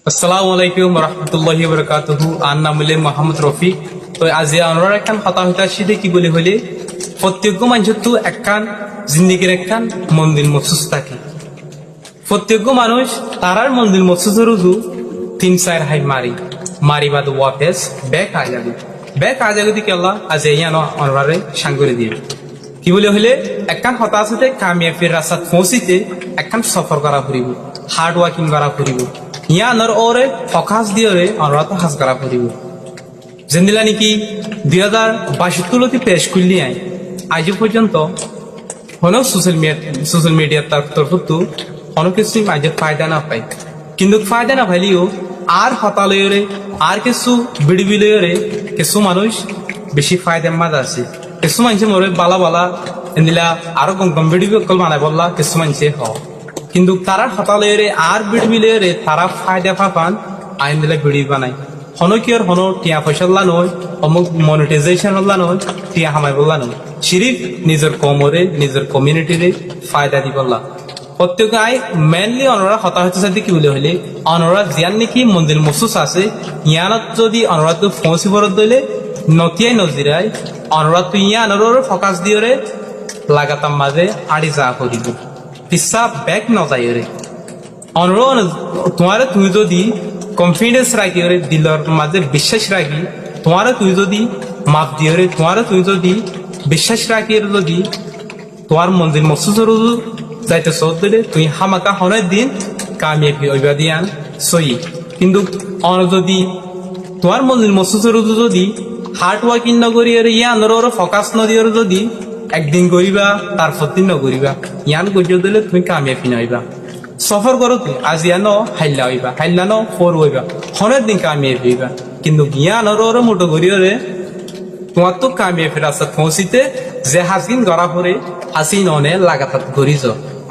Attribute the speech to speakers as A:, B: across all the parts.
A: আসসালামু আলাইকুম রহমতুল্লাহি বরকাতুহু। আর নাম হলে মোহাম্মদ রফিক। তো আজি আমরা একখান কথা হইতা সিধে কি বলে হইলে প্রত্যেক মানুষের তো একখান জিন্দিগির একখান মন্দির মসুস থাকে। প্রত্যেক মানুষ তারার মন্দির মসুসের রুজু 3-4 হাই মারি বাদ ওয়াফেস বেক আ যাবে দিকে আল্লাহ আজ ইয়ানো অনরারে সাঙ্গরে দিয়ে কি বলে হইলে একখান হতাশাতে কামিয়াবির রাস্তাত পৌঁছিতে একখান সফর করা ফুরিব, হার্ড ওয়ার্কিং করা ফুরিব, ইয়ানোর ওরে ফকাস দিয়ে আমরা তো হাজ করা ফুরিব। যেদিলা নাকি 2022 পেশ করলি আজ পর্যন্ত কোনো সোশ্যাল মিডিয়ার তরফতো কোনো কিছু আজ ফায়দা না পাই, কিন্তু ফায়দা না পাইলেও আর হতালয়রে আর কিছু বিড়বিলয়রে কিছু মানুষ বেশি ফায়দার মাঝে আছে। কিছু মানুষের মরে বালা এদিলা আরো কম বিড়বি অকল বানায় বললা কিছু মানুষে কিন্তু তারা হতালয়রে আর বিড়বিলয়রে তারা ফায়দা পান আইন দিলে বিড়ি বানায়। হন কি আর হন টিয়া পয়সা নয়, অমুক মনিটাইজেশন নয়, টিয়া হামাই বললা নয়, সিরিফ নিজের কমরে নিজের কমিউনিটিরে ফায়দা দি বললা। প্রত্যেক আই মেনলি অনরা হতাহত সাথে কি বলে হইলে অনরা জিয়ান নাকি মন্দির মসুস আছে ইয়ানত যদি অনরা তো ফৌসি বরত দইলে নতিয়াই নজিরাই অনরা তো ইয়ানোর ফকাস দিয়ে লাগাতার মাঝে আড়ি যা করিব পিসা ব্যাক নজাই রে অনর তুমি যদি কনফিডেন্স রাখি দিলর মাঝে বিশ্বাস রাখি তুই যদি মাপ দিয়ে তুই যদি বিশ্বাস রাখি যদি তোমার মন্দির মসুসের যাইতে সব দিলে তুই হামাকা হনের দিন কামিয়াবি হইবা দিয়ান সই। কিন্তু যদি তোমার মন্দির মসুসের যদি হার্ড ওয়ার্কিং নগরী ইয়ানোর ফকাস নদীর যদি একদিন করিবা তারপর দিন নগরিবা ইয়ান গরিয়ে দিলে তুমি কামিয়াবি নইবা। সফর করো তুই আজ ইয়ানো হাইলা ন ফোর হইবা হনের দিন কামিয়াবি হইবা, কিন্তু ইয়ানোর মোটো গরিয়ে তোমার তো কামিয়াবি রাস্তা পৌঁছিতে যে হাসিন গড়া পরে হাসিন অনে লাগাতার গরিজ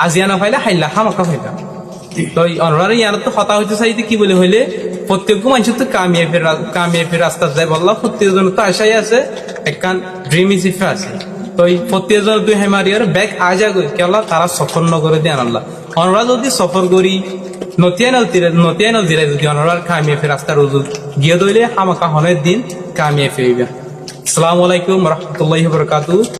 A: আজ ইয়ানো ফাইলে হাইলা হামাকা হইবা। তো অনরারে ইয়ানো তো হতা হইতে চাইতে কি বলে হইলে প্রত্যেক মানুষের তো কামিয়াবি রাস্তা যায় বললা প্রত্যেকজন তো আশাই আছে একখান ড্রিম ইজিফে আছে। তো এই প্রত্যেকজন দুই হেমারিয়ার ব্যাগ আজা করি কেলা তারা সফর নগরে দিয়ে আনলা অনরা যদি সফর করি নতিয়াই নজিরাই যদি অনরার কামিয়াবি রাস্তা রুজু গিয়ে দইলে হামাকা হনের দিন কামিয়াবি হইবা। আসসালামু আলাইকুম রহমতুল্লাহি বরকাতুহু।